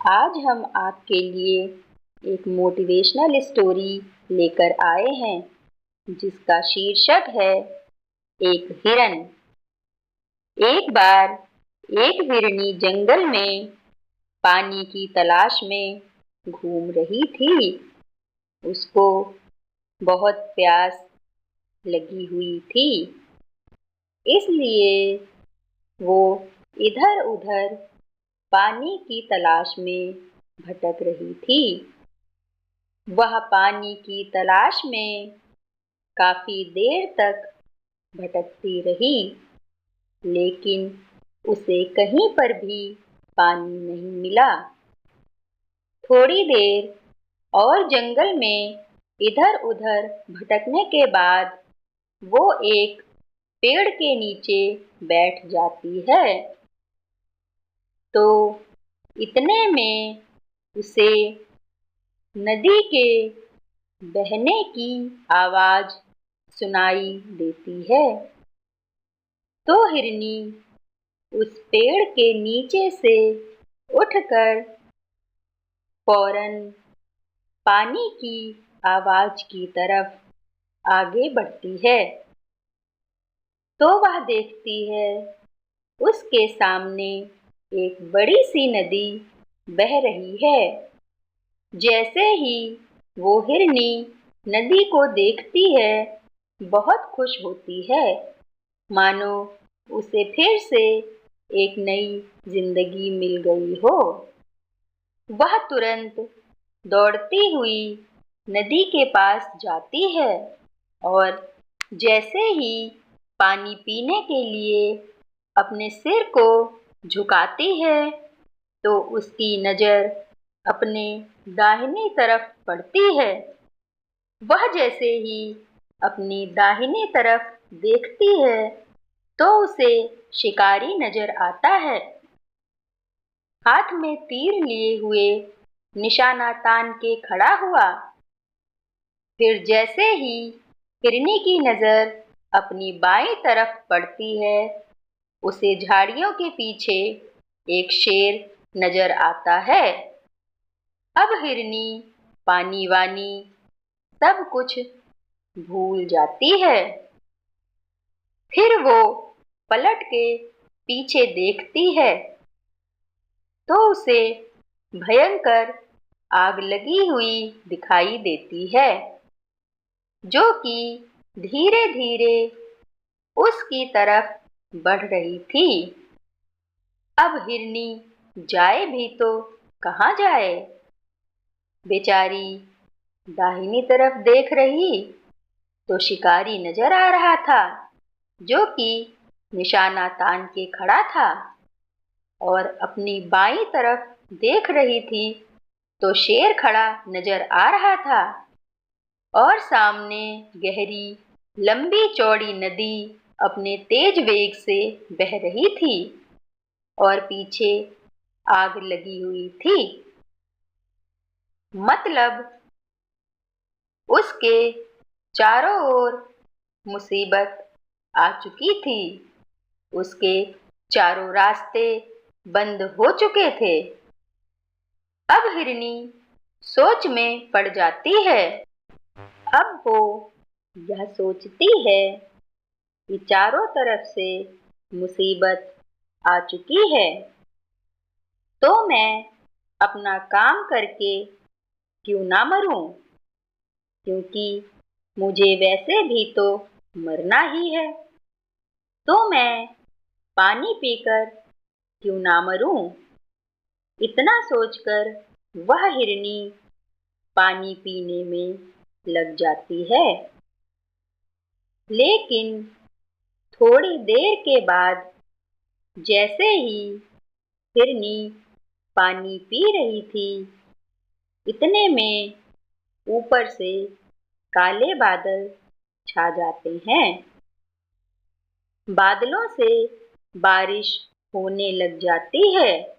आज हम आपके लिए एक मोटिवेशनल स्टोरी लेकर आए हैं जिसका शीर्षक है एक हिरन। एक बार एक हिरनी जंगल में पानी की तलाश में घूम रही थी। उसको बहुत प्यास लगी हुई थी, इसलिए वो इधर-उधर पानी की तलाश में भटक रही थी। वह पानी की तलाश में काफी देर तक भटकती रही, लेकिन उसे कहीं पर भी पानी नहीं मिला। थोड़ी देर और जंगल में इधर-उधर भटकने के बाद वो एक पेड़ के नीचे बैठ जाती है। तो इतने में उसे नदी के बहने की आवाज सुनाई देती है। तो हिरनी उस पेड़ के नीचे से उठकर फौरन पानी की आवाज की तरफ आगे बढ़ती है। तो वह देखती है उसके सामने एक बड़ी सी नदी बह रही है। जैसे ही वो हिरनी नदी को देखती है, बहुत खुश होती है, मानो उसे फिर से एक नई जिंदगी मिल गई हो। वह तुरंत दौड़ती हुई नदी के पास जाती है और जैसे ही पानी पीने के लिए अपने सिर को झुकाती है, तो उसकी नजर अपने दाहिनी तरफ पड़ती है। वह जैसे ही अपनी दाहिनी तरफ देखती है, तो उसे शिकारी नजर आता है। हाथ में तीर लिए हुए निशाना तान के खड़ा हुआ। फिर जैसे ही हिरनी की नजर अपनी बाईं तरफ पड़ती है, उसे झाड़ियों के पीछे एक शेर नजर आता है। अब हिरनी पानी वानी सब कुछ भूल जाती है। फिर वो पलट के पीछे देखती है, तो उसे भयंकर आग लगी हुई दिखाई देती है, जो कि धीरे-धीरे उसकी तरफ बढ़ रही थी। अब हिरनी जाए भी तो कहाँ जाए? बेचारी दाहिनी तरफ देख रही तो शिकारी नजर आ रहा था, जो कि निशाना तान के खड़ा था, और अपनी बाईं तरफ देख रही थी तो शेर खड़ा नजर आ रहा था, और सामने गहरी लंबी चौड़ी नदी अपने तेज वेग से बह रही थी और पीछे आग लगी हुई थी। मतलब उसके चारों ओर मुसीबत आ चुकी थी। उसके चारों रास्ते बंद हो चुके थे। अब हिरनी सोच में पड़ जाती है। अब वो यह सोचती है कि चारों तरफ से मुसीबत आ चुकी है, तो मैं अपना काम करके क्यों ना मरूं, क्योंकि मुझे वैसे भी तो मरना ही है। तो मैं पानी पीकर क्यों ना मरूं। इतना सोचकर वह हिरनी पानी पीने में लग जाती है। लेकिन थोड़ी देर के बाद जैसे ही हिरनी पानी पी रही थी, इतने में ऊपर से काले बादल छा जाते हैं। बादलों से बारिश होने लग जाती है।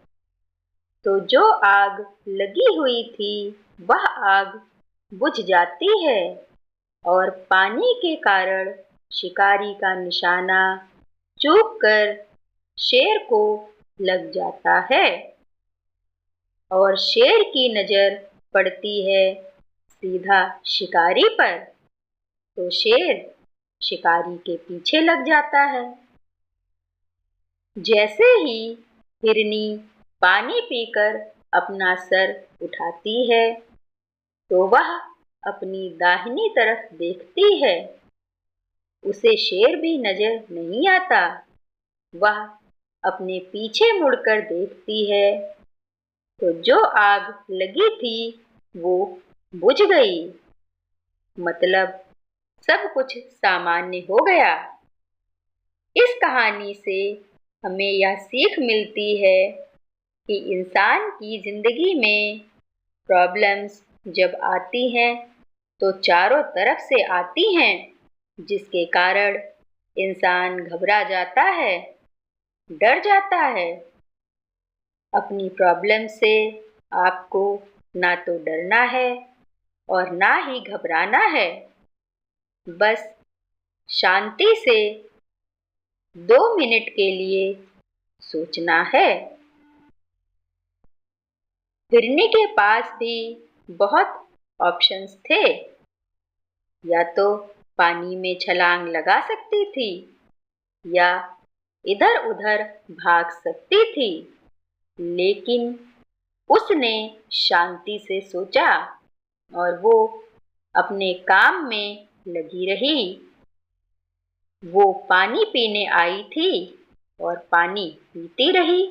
तो जो आग लगी हुई थी, वह आग बुझ जाती है और पानी के कारण शिकारी का निशाना चूक कर शेर को लग जाता है और शेर की नज़र पड़ती है सीधा शिकारी पर, तो शेर शिकारी के पीछे लग जाता है। जैसे ही हिरनी पानी पीकर अपना सर उठाती है, तो वह अपनी दाहिनी तरफ देखती है। उसे शेर भी नजर नहीं आता। वह अपने पीछे मुड़कर देखती है, तो जो आग लगी थी वो बुझ गई। मतलब सब कुछ सामान्य हो गया। इस कहानी से हमें यह सीख मिलती है कि इंसान की जिंदगी में प्रॉब्लम्स जब आती हैं तो चारों तरफ से आती हैं, जिसके कारण इंसान घबरा जाता है, डर जाता है। अपनी प्रॉब्लम से आपको ना तो डरना है और ना ही घबराना है। बस शांति से 2 मिनट के लिए सोचना है। हिरनी के पास भी बहुत ऑप्शंस थे। या तो पानी में छलांग लगा सकती थी, या इधर उधर भाग सकती थी, लेकिन उसने शांति से सोचा और वो अपने काम में लगी रही। वो पानी पीने आई थी और पानी पीती रही।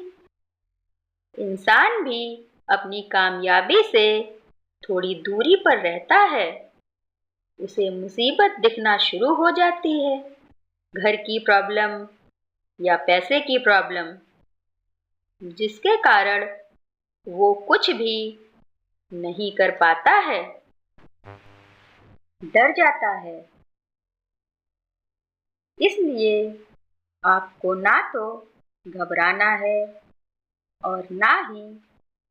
इंसान भी अपनी कामयाबी से थोड़ी दूरी पर रहता है। उसे मुसीबत दिखना शुरू हो जाती है, घर की प्रॉब्लम या पैसे की प्रॉब्लम, जिसके कारण वो कुछ भी नहीं कर पाता है, डर जाता है। इसलिए आपको ना तो घबराना है और ना ही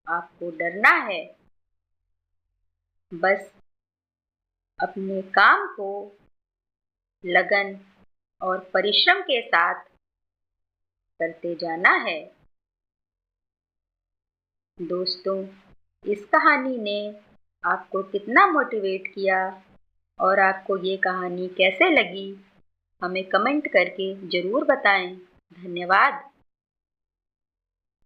आपको डरना है। बस अपने काम को लगन और परिश्रम के साथ करते जाना है। दोस्तों, इस कहानी ने आपको कितना मोटिवेट किया और आपको ये कहानी कैसे लगी, हमें कमेंट करके ज़रूर बताएं। धन्यवाद।